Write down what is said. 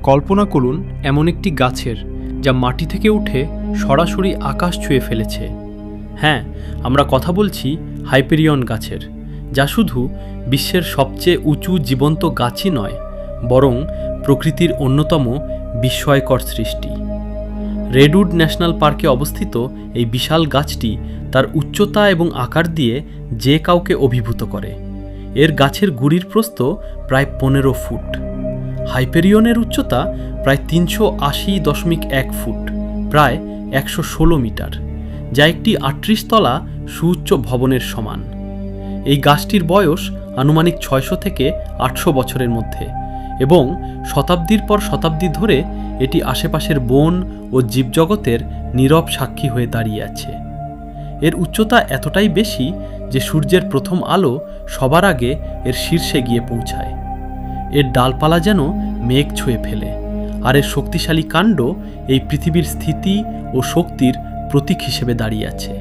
কল্পনা করুন এমন একটি গাছের যা মাটি থেকে উঠে সরাসরি আকাশ ছুঁয়ে ফেলেছে। হ্যাঁ, আমরা কথা বলছি হাইপেরিয়ন গাছের, যা শুধু বিশ্বের সবচেয়ে উঁচু জীবন্ত গাছই নয়, বরং প্রকৃতির অন্যতম বিস্ময়কর সৃষ্টি। রেডউড ন্যাশনাল পার্কে অবস্থিত এই বিশাল গাছটি তার উচ্চতা এবং আকার দিয়ে যে কাউকে অভিভূত করে। এর গাছের গুড়ির প্রস্থ প্রায় 15 ফুট। হাইপেরিয়নের উচ্চতা প্রায় 380.1 ফুট, প্রায় 116 মিটার, যা একটি 38 তলা সুউচ্চ ভবনের সমান। এই গাছটির বয়স আনুমানিক 600 থেকে 800 বছরের মধ্যে, এবং শতাব্দীর পর শতাব্দী ধরে এটি আশেপাশের বন ও জীবজগতের নীরব সাক্ষী হয়ে দাঁড়িয়ে আছে। এর উচ্চতা এতটাই বেশি যে সূর্যের প্রথম আলো সবার আগে এর শীর্ষে গিয়ে পৌঁছায়। এর ডালপালা যেন মেঘ ছুঁয়ে ফেলে, আর এর শক্তিশালী কাণ্ড এই পৃথিবীর স্থিতি ও শক্তির প্রতীক হিসেবে দাঁড়িয়ে আছে।